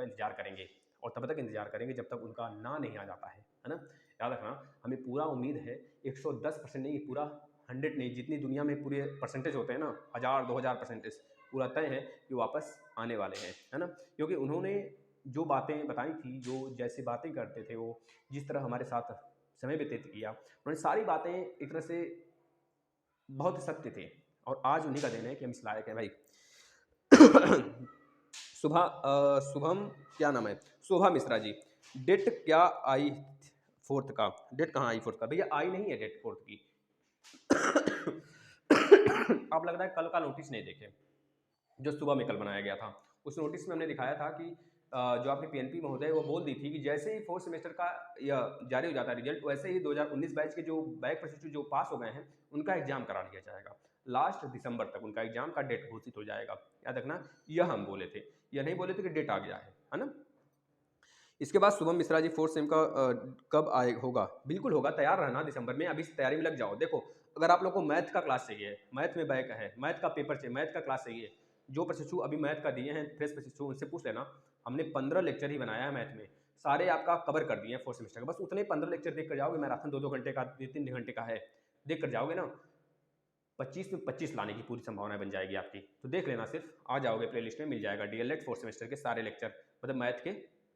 इंतजार करेंगे, और तब तक इंतजार करेंगे जब तक उनका ना नहीं आ जाता है ना। याद रखना, हमें पूरा उम्मीद है, 110% नहीं, पूरा 100 नहीं, जितनी दुनिया में पूरे परसेंटेज होते हैं ना, 1000 2000 परसेंटेज पूरा तय है कि वापस आने वाले हैं, है ना। क्योंकि उन्होंने जो बातें बताई थी, जो जैसे बातें करते थे, वो जिस तरह हमारे साथ समय व्यतीत किया, उन्होंने सारी बातें एक तरह से बहुत सत्य थे, और आज उन्हीं का दिन है कि हम इस लायक हैं भाई। शुभम क्या नाम है, शोभा मिश्रा जी, डेट क्या आई 4th का, डेट कहाँ आई 4th का, भैया आई नहीं है डेट 4th की। आप लग रहा है कल का नोटिस नहीं देखे, जो सुबह में कल बनाया गया था। उस नोटिस में हमने दिखाया था कि जो आपने पीएनपी महोदय वो बोल दी थी कि जैसे ही 4th सेमेस्टर का यह जारी हो जाता है रिजल्ट, वैसे ही 2019 बैच के जो बैक प्रशिक्षु जो पास हो गए हैं उनका एग्जाम करा दिया जाएगा। लास्ट दिसंबर तक उनका एग्जाम का डेट घोषित हो जाएगा। याद रखना, यह हम बोले थे, यह नहीं बोले थे कि डेट आ गया है ना। इसके बाद शुभम मिश्रा जी 4th सेम का कब आए होगा, बिल्कुल होगा, तैयार रहना, दिसंबर में अभी तैयारी में लग जाओ। देखो, अगर आप लोग को मैथ का क्लास चाहिए, मैथ में बैक है, मैथ का पेपर चाहिए, मैथ का क्लास चाहिए, जो प्रशिक्षु अभी मैथ का दिए हैं फ्रेश प्रशिक्षु, उनसे पूछ लेना। हमने 15 लेक्चर ही बनाया है मैथ में, सारे आपका कवर कर दिए हैं 4th सेमेस्टर का। बस उतने 15 लेक्चर देख कर जाओगे, मैराथन 2-2 घंटे का, 3-3 घंटे का है, देख कर जाओगे ना, 25 में 25 लाने की पूरी संभावना बन जाएगी आपकी। तो देख लेना, सिर्फ आ जाओगे, प्लेलिस्ट में मिल जाएगा डीएलएड 4th सेमेस्टर के सारे लेक्चर, मतलब मैथ के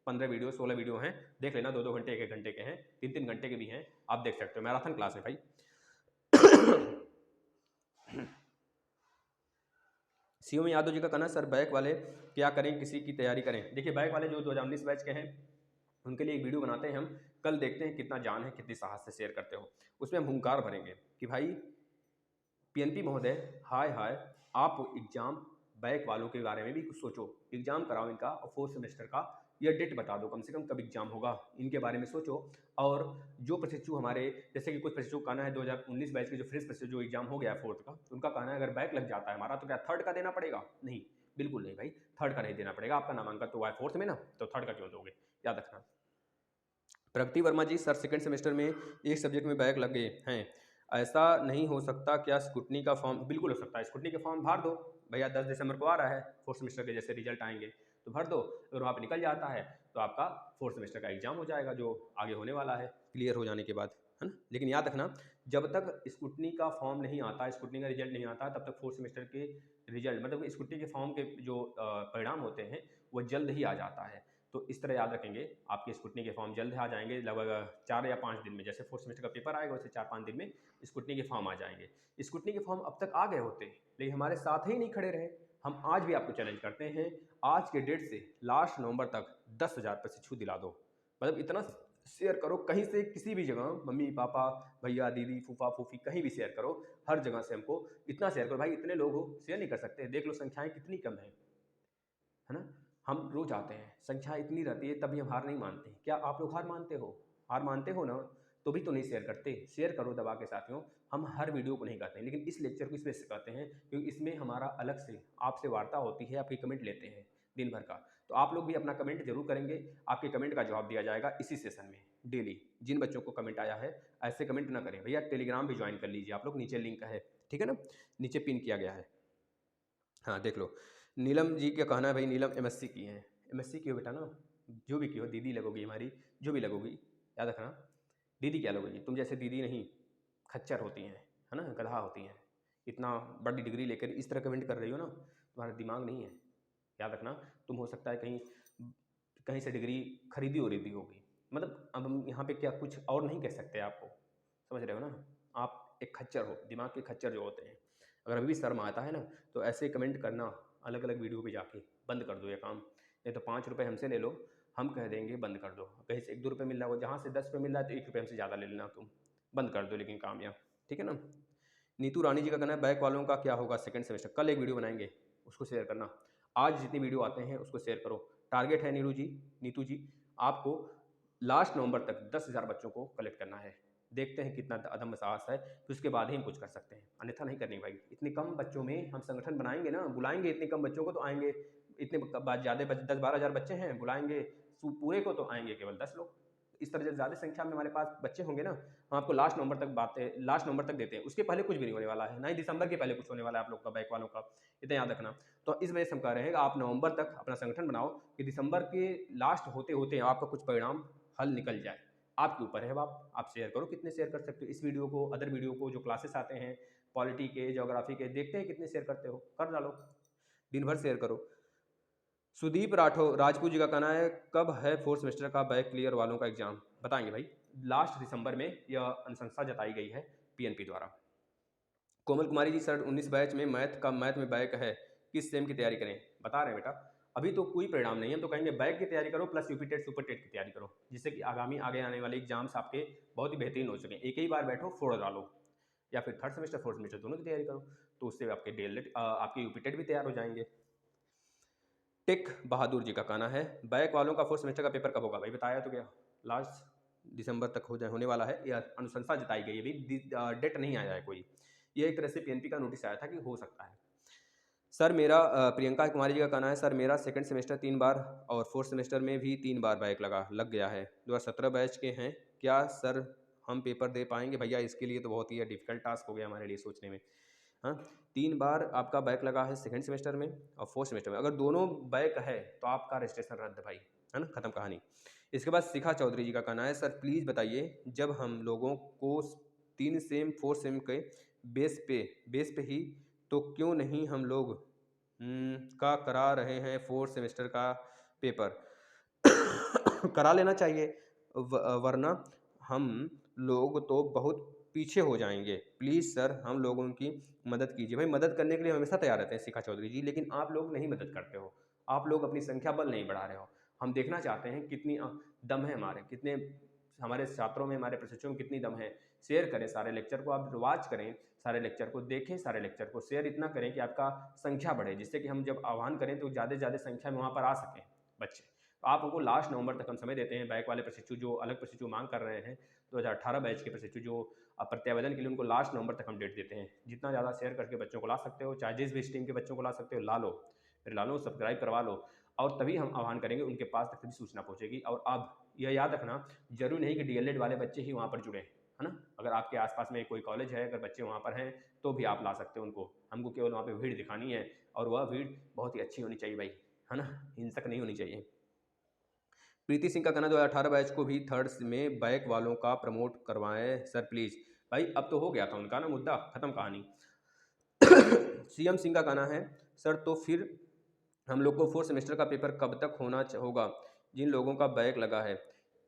15 वीडियो 16 वीडियो हैं, देख लेना, 2-2 घंटे 1-1 घंटे के हैं, 3-3 घंटे के भी हैं, आप देख सकते हो, मैराथन क्लास है भाई। सीओ यादव जी का कहना, सर बैक वाले क्या करें, किसी की तैयारी करें। देखिए, बैक वाले जो 2019 बैच के हैं उनके लिए एक वीडियो बनाते हैं हम, कल देखते हैं कितना जान है, कितनी साहस से शेयर करते हो। उसमें हम हुंकार भरेंगे कि भाई पीएनपी महोदय, हाय हाय, आप एग्जाम बैक वालों के बारे में भी कुछ सोचो, एग्जाम कराओ इनका, और 4th सेमेस्टर का या डेट बता दो कम से कम कब एग्जाम होगा, इनके बारे में सोचो। और जो प्रशिक्षु हमारे, जैसे कि कुछ प्रशिक्षु का कहना है 2019 बैच के जो फ्रेश प्रशिक्षु जो एग्जाम हो गया है 4th का, तो उनका कहना है अगर बैक लग जाता है हमारा तो क्या 3rd का देना पड़ेगा? नहीं, बिल्कुल नहीं भाई, 3rd का नहीं देना पड़ेगा। आपका नामांकन तो हुआ है 4th में ना, तो 3rd का क्यों दोगे, याद रखना। प्रगति वर्मा जी, सर सेकंड सेमेस्टर में एक सब्जेक्ट में बैक लग गए हैं, ऐसा नहीं हो सकता क्या? स्कूटनी का फॉर्म बिल्कुल हो सकता है, स्कूटनी के फॉर्म भर दो भैया, 10 दिसंबर को आ रहा है 4th सेमेस्टर के जैसे रिजल्ट आएंगे तो भर दो। अगर वहाँ पर निकल जाता है तो आपका 4th सेमेस्टर का एग्जाम हो जाएगा जो आगे होने वाला है क्लियर हो जाने के बाद, है ना। लेकिन याद रखना, जब तक स्कूटनी का फॉर्म नहीं आता, स्कूटनी का रिजल्ट नहीं आता, तब तक 4th सेमेस्टर के रिजल्ट मतलब स्कूटनी के फॉर्म के जो परिणाम होते हैं वो जल्द ही आ जाता है। तो इस तरह याद रखेंगे, आपके स्कूटनी के फॉर्म जल्द आ जाएंगे, लगभग 4 या 5 दिन में, जैसे 4th सेमेस्टर का पेपर आएगा वैसे 4-5 दिन में स्कूटनी के फॉर्म आ जाएंगे। स्कूटनी के फॉर्म अब तक आ गए होते लेकिन हमारे साथ ही नहीं खड़े रहे। हम आज भी आपको चैलेंज करते हैं, आज के डेट से लास्ट नवंबर तक 10,000 प्रशिक्षु दिला दो। मतलब इतना शेयर करो, कहीं से किसी भी जगह, मम्मी पापा भैया दीदी फूफा फूफी कहीं भी शेयर करो, हर जगह से हमको इतना शेयर करो। भाई इतने लोग हो, शेयर नहीं कर सकते, देख लो संख्याएं कितनी कम है ना। हम रोज आते हैं, संख्या इतनी रहती है तभी हम हार नहीं मानते। क्या आप लोग हार मानते हो? हार मानते हो ना, तो भी तो नहीं शेयर करते। शेयर करो दबा के साथियों। हम हर वीडियो को नहीं करते हैं, लेकिन इस लेक्चर को इस करते हैं क्योंकि इसमें हमारा अलग से आपसे वार्ता होती है, आपकी कमेंट लेते हैं दिन भर का। तो आप लोग भी अपना कमेंट जरूर करेंगे, आपके कमेंट का जवाब दिया जाएगा इसी सेशन में डेली। जिन बच्चों को कमेंट आया है ऐसे कमेंट ना करें भैया, टेलीग्राम भी ज्वाइन कर लीजिए आप लोग, नीचे लिंक है, ठीक है ना, नीचे पिन किया गया है। हाँ देख लो, नीलम जी का कहना है भाई, नीलम एमएससी की है, एमएससी की हो बेटा ना, जो भी की हो दीदी लगोगी हमारी, जो भी लगोगी याद रखना। दीदी क्या लगोगी, तुम जैसे दीदी नहीं, खच्चर होती हैं, है ना, गधा होती हैं। इतना बड़ी डिग्री लेकर इस तरह कमेंट कर रही हो ना, तुम्हारा दिमाग नहीं है, याद रखना। तुम हो सकता है कहीं कहीं से डिग्री खरीदी उरीदी होगी, मतलब अब हम यहाँ पे क्या कुछ और नहीं कह सकते आपको, समझ रहे हो ना। आप एक खच्चर हो, दिमाग के खच्चर जो होते हैं। अगर अभी भी शर्म आता है ना तो ऐसे कमेंट करना अलग अलग वीडियो पे जाके बंद कर दो ये काम। नहीं तो 5 रुपये हमसे ले लो, हम कह देंगे बंद कर दो। कहीं से 1-2 रुपये मिल रहा हो, जहाँ से 10 रुपये मिल रहा है तो 1 रुपये हमसे ज़्यादा ले लेना तुम, बंद कर दो लेकिन काम यहाँ, ठीक है ना। नीतू रानी जी का कहना है बैक वालों का क्या होगा सेकंड सेमेस्टर, कल एक वीडियो बनाएंगे उसको शेयर करना। आज जितनी वीडियो आते हैं उसको शेयर करो। टारगेट है नीतू जी आपको लास्ट नवंबर तक 10,000 बच्चों को कलेक्ट करना है। देखते हैं कितना अदम्य साहस है, तो उसके बाद ही हम कुछ कर सकते हैं, अन्यथा नहीं करनी भाई। इतने कम बच्चों में हम संगठन बनाएंगे ना, बुलाएंगे इतने कम बच्चों को तो आएंगे, इतने ज़्यादा 10-12 हज़ार बच्चे हैं, बुलाएंगे पूरे को तो आएंगे केवल 10 लोग। इस तरह जब ज़्यादा संख्या में हमारे पास बच्चे होंगे ना, हम आपको लास्ट नवंबर तक देते हैं। उसके पहले कुछ भी नहीं होने वाला है, ना ही दिसंबर के पहले कुछ होने वाला है आप लोग का, बैक वालों का, इतना याद रखना। तो इस वजह से हम कह रहे हैं कि आप नवंबर तक अपना संगठन बनाओ कि दिसंबर के लास्ट होते होते आपका कुछ परिणाम हल निकल जाए। आपके ऊपर है, अब आप शेयर करो, कितने शेयर कर सकते हो इस वीडियो को, अदर वीडियो को जो क्लासेस आते हैं पॉलिटी के, ज्योग्राफी के, देखते हैं कितने शेयर करते हो, कर डालो, दिन भर शेयर करो। सुदीप राजपूत जी का कहना है कब है 4th सेमेस्टर का बैक क्लियर वालों का एग्जाम, बताएंगे भाई लास्ट दिसंबर में, यह अनुशंसा जताई गई है पीएनपी द्वारा। कोमल कुमारी जी, सर 19 बैच में मैथ में बैक है, किस सेम की तैयारी करें, बता रहे हैं बेटा अभी तो कोई परिणाम नहीं है, हम तो कहेंगे बैक की तैयारी करो plus UP TET super TET की तैयारी करो, जिससे कि आगे आने वाले एग्जाम्स आपके बहुत ही बेहतरीन हो सकें। एक ही बार बैठो फोड़ डालो, या फिर 3rd सेमेस्टर 4th सेमेस्टर दोनों की तैयारी करो, तो उससे आपके डीएलएड आपके यूपी टेट भी तैयार हो जाएंगे। टेक बहादुर जी का कहना है बैक वालों का 4th सेमेस्टर का पेपर कब होगा, भाई बताया तो क्या, लास्ट दिसंबर तक होने वाला है, या अनुशंसा जताई गई है, अभी डेट नहीं आया है कोई, ये एक तरह से पीएनपी का नोटिस आया था कि हो सकता है। सर मेरा प्रियंका कुमारी जी का कहना है सर मेरा सेकंड सेमेस्टर 3 बार और 4th सेमेस्टर में भी 3 बार बैक लग गया है, 2017 बैच के हैं, क्या सर हम पेपर दे पाएंगे? भैया इसके लिए तो बहुत ही डिफिकल्ट टास्क हो गया हमारे लिए सोचने में। हाँ, 3 बार आपका बैक लगा है सेकंड सेमेस्टर में और 4th सेमेस्टर में, अगर दोनों बैक है तो आपका रजिस्ट्रेशन रद्द भाई, है ना, खत्म कहानी। इसके बाद शिखा चौधरी जी का कहना है सर प्लीज़ बताइए जब हम लोगों को 3 सेम 4 सेम के बेस पे ही, तो क्यों नहीं हम लोग का करा रहे हैं 4th सेमेस्टर का पेपर करा लेना चाहिए, वरना हम लोग तो बहुत पीछे हो जाएंगे। प्लीज़ सर हम लोगों की मदद कीजिए। भाई मदद करने के लिए हमेशा तैयार रहते हैं शिखा चौधरी जी, लेकिन आप लोग नहीं मदद करते हो, आप लोग अपनी संख्या बल नहीं बढ़ा रहे हो। हम देखना चाहते हैं कितनी दम है हमारे, कितने हमारे छात्रों में, हमारे प्रशिक्षुओं में कितनी दम है। शेयर करें सारे लेक्चर को, आप रिवाज करें सारे लेक्चर को, देखें सारे लेक्चर को, शेयर इतना करें कि आपका संख्या बढ़े, जिससे कि हम जब आह्वान करें तो ज़्यादा से ज़्यादा संख्या में वहाँ पर आ सकें बच्चे। तो आप हमको लास्ट नवंबर तक हम समय देते हैं। बैक वाले प्रशिक्षु जो अलग प्रशिक्षु मांग कर रहे हैं 2018 बैच के प्रशिक्षु जो प्रत्यावेदन के लिए, उनको लास्ट नवंबर तक हम डेट देते हैं। जितना ज़्यादा शेयर करके बच्चों को ला सकते हो, चाहे जिस भी स्ट्रीम के बच्चों को ला सकते हो ला लो, फिर ला लो, सब्सक्राइब करवा लो, और तभी हम आह्वान करेंगे, उनके पास तक तभी सूचना पहुंचेगी। और अब यह याद रखना, जरूरी नहीं कि डीएलएड वाले बच्चे ही वहाँ पर जुड़े, है ना। अगर आपके आसपास में कोई कॉलेज है, अगर बच्चे वहाँ पर हैं तो भी आप ला सकते हो उनको। हमको केवल वहाँ पे भीड़ दिखानी है, और वह भीड़ बहुत ही अच्छी होनी चाहिए भाई, है ना, हिंसक नहीं होनी चाहिए। प्रीति सिंह का कहना 2018 बैच को भी थर्ड में बैक वालों का प्रमोट करवाएं सर प्लीज। भाई अब तो हो गया था उनका ना मुद्दा, खत्म कहानी। सीएम सिंह का कहना है सर तो फिर हम लोग को 4th सेमेस्टर का पेपर कब तक होना होगा जिन लोगों का बैक लगा है।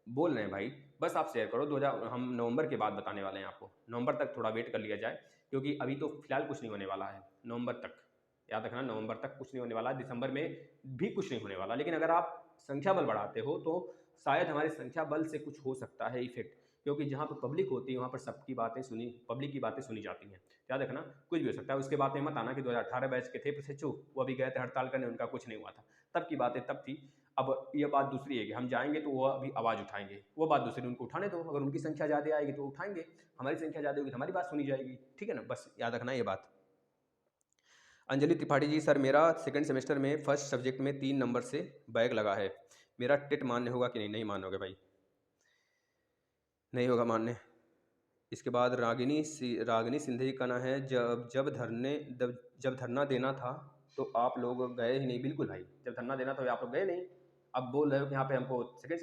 बोल रहे हैं भाई, बस आप शेयर करो। 2000 हम नवंबर के बाद बताने वाले हैं आपको। नवंबर तक थोड़ा वेट कर लिया जाए, क्योंकि अभी तो फिलहाल कुछ नहीं होने वाला है। नवंबर तक याद रखना, नवंबर तक कुछ नहीं होने वाला, दिसंबर में भी कुछ नहीं होने वाला। लेकिन अगर आप संख्या बल बढ़ाते हो तो शायद हमारे संख्या बल से कुछ हो सकता है इफेक्ट, क्योंकि जहाँ पर पब्लिक होती है वहाँ पर सबकी बातें सुनी, पब्लिक की बातें सुनी जाती हैं। याद रखना, कुछ भी हो सकता है। उसके बाद में मत आना कि 2018 बैच के थे प्रशिक्षु, वो अभी गए थे हड़ताल करने, उनका कुछ नहीं हुआ था। तब की बातें तब थी। अब ये बात दूसरी है कि हम जाएंगे तो वो अभी आवाज़ उठाएंगे, वो बात दूसरी, उनको उठाने दो। अगर उनकी संख्या ज़्यादा आएगी तो उठाएंगे, हमारी संख्या ज़्यादा होगी तो हमारी बात सुनी जाएगी, ठीक है ना। बस याद रखना ये बात। अंजलि त्रिपाठी जी, सर मेरा सेकंड सेमेस्टर में फर्स्ट सब्जेक्ट में 3 नंबर से बैक लगा है, मेरा टेट मान्य होगा कि नहीं? नहीं मानोगे भाई, नहीं होगा मान्य। इसके बाद रागिनी सिंधे जी का ना है, जब धरना देना था तो आप लोग गए ही नहीं। बिल्कुल भाई, जब धरना देना था आप लोग गए नहीं। अब बोल रहे हो कि यहाँ पे हमको सेकंड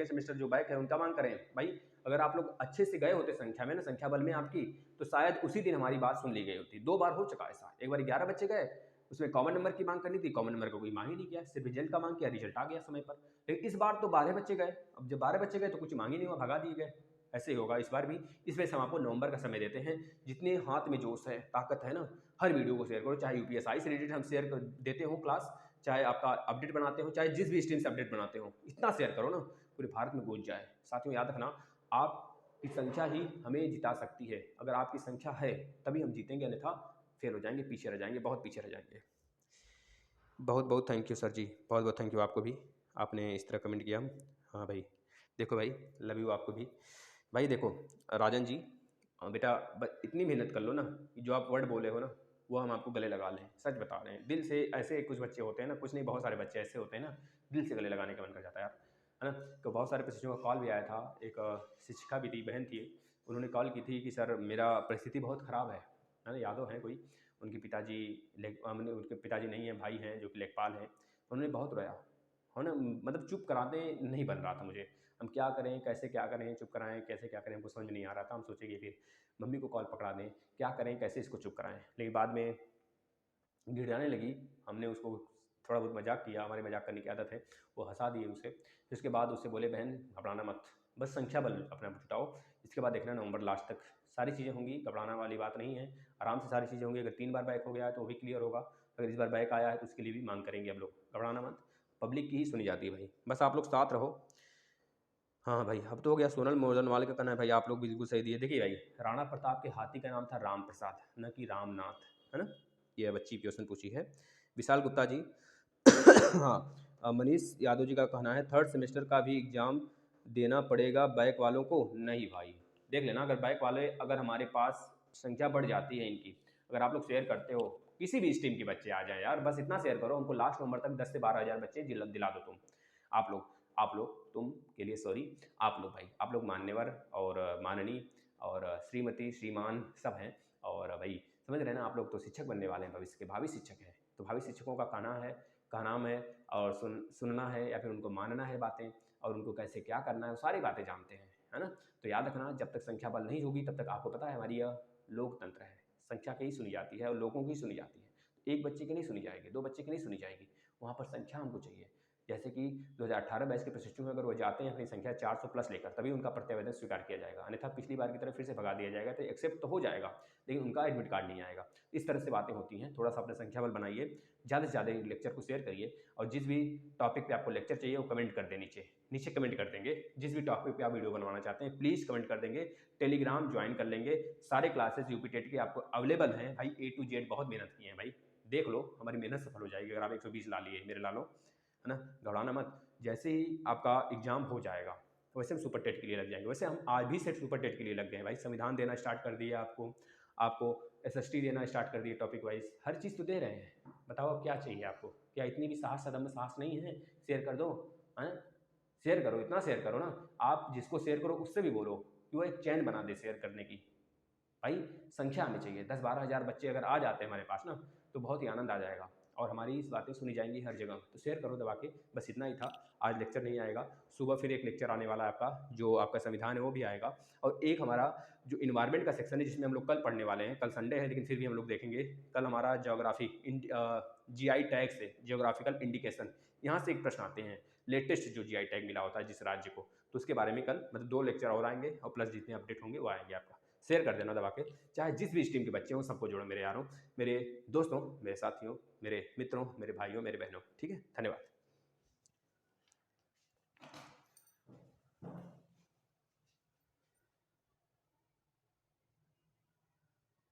सेमेस्टर जो बैक है उनका मांग करें। भाई अगर आप लोग अच्छे से गए होते संख्या में ना, संख्या बल में आपकी, तो शायद उसी दिन हमारी बात सुन ली गई होती। 2 बार हो चुका ऐसा। एक बार 11 बच्चे गए, उसमें कॉमन नंबर की मांग करनी थी, कॉमन नंबर का कोई मांग ही नहीं किया, सिर्फ रिजल्ट का मांग किया, रिजल्ट आ गया समय पर। लेकिन इस बार तो 12 बच्चे गए। अब जब 12 बच्चे गए तो कुछ मांग ही नहीं हुआ, भगा दिए गए। ऐसे ही होगा इस बार भी। इस वजह से हम आपको नवंबर का समय देते हैं। जितने हाथ में जोश है, ताकत है ना, हर वीडियो को शेयर करो। चाहे यूपीएसआई से रिलेटेड हम शेयर देते हो क्लास, चाहे आपका अपडेट बनाते हो, चाहे जिस भी स्ट्रीम से अपडेट बनाते हो, इतना शेयर करो ना, पूरे भारत में गूंज जाए। साथियों याद रखना, आपकी संख्या ही हमें जिता सकती है। अगर आपकी संख्या है तभी हम जीतेंगे, अन्यथा फेल हो जाएंगे, पीछे रह जाएंगे, बहुत पीछे रह जाएंगे। बहुत बहुत थैंक यू सर जी, बहुत बहुत थैंक यू आपको भी, आपने इस तरह कमेंट किया। हाँ भाई, देखो भाई, लव यू आपको भी। भाई देखो राजन जी, बेटा इतनी मेहनत कर लो ना कि जो आप वर्ड बोले हो ना वो हम आपको गले लगा लें। सच बता रहे हैं, दिल से। ऐसे कुछ बच्चे होते हैं ना, कुछ नहीं बहुत सारे बच्चे ऐसे होते हैं ना, दिल से गले लगाने का मन कर जाता है यार, है ना। तो बहुत सारे प्रशिक्षुओं का कॉल भी आया था। एक शिक्षिका भी थी, बहन थी, उन्होंने कॉल की थी कि सर मेरा परिस्थिति बहुत ख़राब है ना। यादव हैं कोई, उनके पिताजी उनके पिताजी नहीं हैं, भाई हैं जो कि लेखपाल हैं। उन्होंने बहुत रोया, है ना, मतलब चुप कराने नहीं बन रहा था मुझे। हम क्या करें, कैसे क्या करें, चुप कराएं कैसे क्या करें, हमको समझ में नहीं आ रहा था। हम सोचे कि फिर मम्मी को कॉल पकड़ा दें, क्या करें, कैसे इसको चुप कराएं। लेकिन बाद में गिड़ाने लगी, हमने उसको थोड़ा बहुत मजाक किया, हमारे मजाक करने की आदत है, वो हंसा दिए उसे। फिर उसके बाद उससे बोले बहन घबराना मत, बस संख्या बल अपना जुटाओ। इसके बाद देखना नवंबर लास्ट तक सारी चीज़ें होंगी, घबराना वाली बात नहीं है, आराम से सारी चीज़ें होंगी। अगर 3 बार बैक हो गया है तो वो भी क्लियर होगा, अगर इस बार बैक आया है तो उसके लिए भी मांग करेंगे हम लोग। घबराना मत, पब्लिक की ही सुनी जाती है भाई, बस आप लोग साथ रहो। हाँ भाई, अब तो हो गया। सोनल मोदनवाल का कहना है भाई आप लोग बिल्कुल सही दिए। देखिए भाई, राणा प्रताप के हाथी का नाम था राम प्रसाद, न कि रामनाथ, है ना। ये बच्ची क्वेश्चन पूछी है। विशाल गुप्ता जी हाँ, मनीष यादव जी का कहना है थर्ड सेमेस्टर का भी एग्जाम देना पड़ेगा बैक वालों को? नहीं भाई, देख लेना, अगर बैक वाले, अगर हमारे पास संख्या बढ़ जाती है इनकी, अगर आप लोग शेयर करते हो, किसी भी स्ट्रीम के बच्चे आ जाए यार, बस इतना शेयर करो, हमको लास्ट नवंबर तक 10 से 12 हज़ार बच्चे दिला दो तुम। आप लोग तुम के लिए सॉरी, आप लोग भाई, आप लोग मान्यवर और माननीय और श्रीमती श्रीमान सब हैं। और भाई समझ रहे हैं ना, आप लोग तो शिक्षक बनने वाले हैं, भविष्य के भावी शिक्षक हैं। तो भावी शिक्षकों का कहना है और सुनना है या फिर उनको मानना है बातें, और उनको कैसे क्या करना है वो सारी बातें जानते हैं, है ना। तो याद रखना, जब तक संख्या बल नहीं होगी तब तक आपको पता है हमारी यह लोकतंत्र है, संख्या की ही सुनी जाती है और लोगों की सुनी जाती है। एक बच्चे की नहीं सुनी जाएगी, 2 बच्चे की नहीं सुनी जाएगी, वहाँ पर संख्या हमको चाहिए। जैसे कि 2018 बैच के प्रशिक्षु में अगर वो जाते हैं अपनी संख्या 400 प्लस लेकर, तभी उनका प्रत्यावेदन स्वीकार किया जाएगा, अन्यथा पिछली बार की तरह फिर से भगा दिया जाएगा। तो एक्सेप्ट तो हो जाएगा लेकिन उनका एडमिट कार्ड नहीं आएगा। इस तरह से बातें होती हैं। थोड़ा सा अपना संख्या बल बनाइए, ज़्यादा से ज़्यादा लेक्चर को शेयर करिए, और जिस भी टॉपिक पे आपको लेक्चर चाहिए वो कमेंट कर दें, नीचे कमेंट कर देंगे। जिस भी टॉपिक पे आप वीडियो बनवाना चाहते हैं प्लीज़ कमेंट कर देंगे। टेलीग्राम ज्वाइन कर लेंगे, सारे क्लासेस यूपी टेट के आपको अवेलेबल हैं भाई, A to Z। बहुत मेहनत की है भाई, देख लो, हमारी मेहनत सफल हो जाएगी अगर आप 120 ला लिए, मेरे ला लो, है ना। घबराना मत, जैसे ही आपका एग्ज़ाम हो जाएगा वैसे हम सुपर टेट के लिए लग जाएंगे। वैसे हम आज भी सेट सुपर टेट के लिए लग गए हैं भाई, संविधान देना स्टार्ट कर दिया आपको, आपको एसएसटी देना स्टार्ट कर दिए टॉपिक वाइज, हर चीज़ तो दे रहे हैं। बताओ अब क्या चाहिए आपको? क्या इतनी भी साहस सदम में साहस नहीं है? शेयर कर दो, हैं? शेयर करो, इतना शेयर करो ना, आप जिसको शेयर करो उससे भी बोलो कि वो एक चैन बना दे शेयर करने की। भाई संख्या आनी चाहिए, 10-12 हज़ार बच्चे अगर आ जाते हैं हमारे पास ना तो बहुत ही आनंद आ जाएगा और हमारी इस बातें सुनी जाएंगी हर जगह। तो शेयर करो दबा के, बस इतना ही था। आज लेक्चर नहीं आएगा, सुबह फिर एक लेक्चर आने वाला है आपका, जो आपका संविधान है वो भी आएगा, और एक हमारा जो इन्वायरमेंट का सेक्शन है जिसमें हम लोग कल पढ़ने वाले हैं। कल संडे है लेकिन फिर भी हम लोग देखेंगे। कल हमारा ज्योग्राफी जीआई टैग से, जियोग्राफिकल इंडिकेशन, यहाँ से एक प्रश्न आते हैं, लेटेस्ट जो जीआई टैग मिला होता है जिस राज्य को, तो उसके बारे में कल मतलब 2 लेक्चर और आएंगे और प्लस जितने अपडेट होंगे वो आएंगे आपका। शेयर कर देना दबा के, चाहे जिस भी स्ट्रीम के बच्चे हों सबको जोड़ो, मेरे यारों, मेरे दोस्तों, मेरे साथियों, मेरे मित्रों, मेरे भाइयों, मेरे बहनों। ठीक है, धन्यवाद।